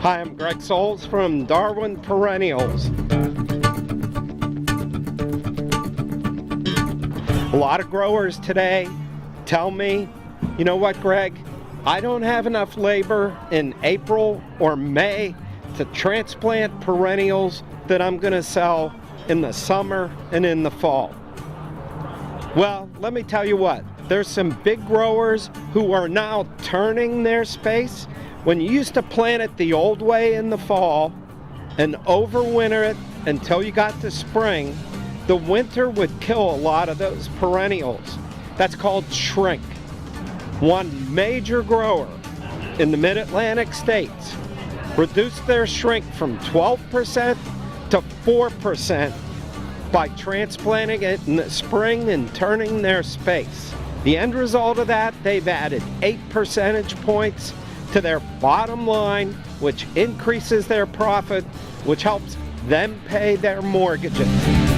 Hi, I'm Greg Souls from Darwin Perennials. A lot of growers today tell me, you know what, Greg, I don't have enough labor in April or May to transplant perennials that I'm going to sell in the summer and in the fall. Well, let me tell you what, there's some big growers who are now turning their space. When you used to plant it the old way in the fall and overwinter it until you got to spring, the winter would kill a lot of those perennials. That's called shrink. One major grower in the mid-Atlantic states reduced their shrink from 12% to 4% by transplanting it in the spring and turning their space. The end result of that, they've added 8 percentage points to their bottom line, which increases their profit, which helps them pay their mortgages.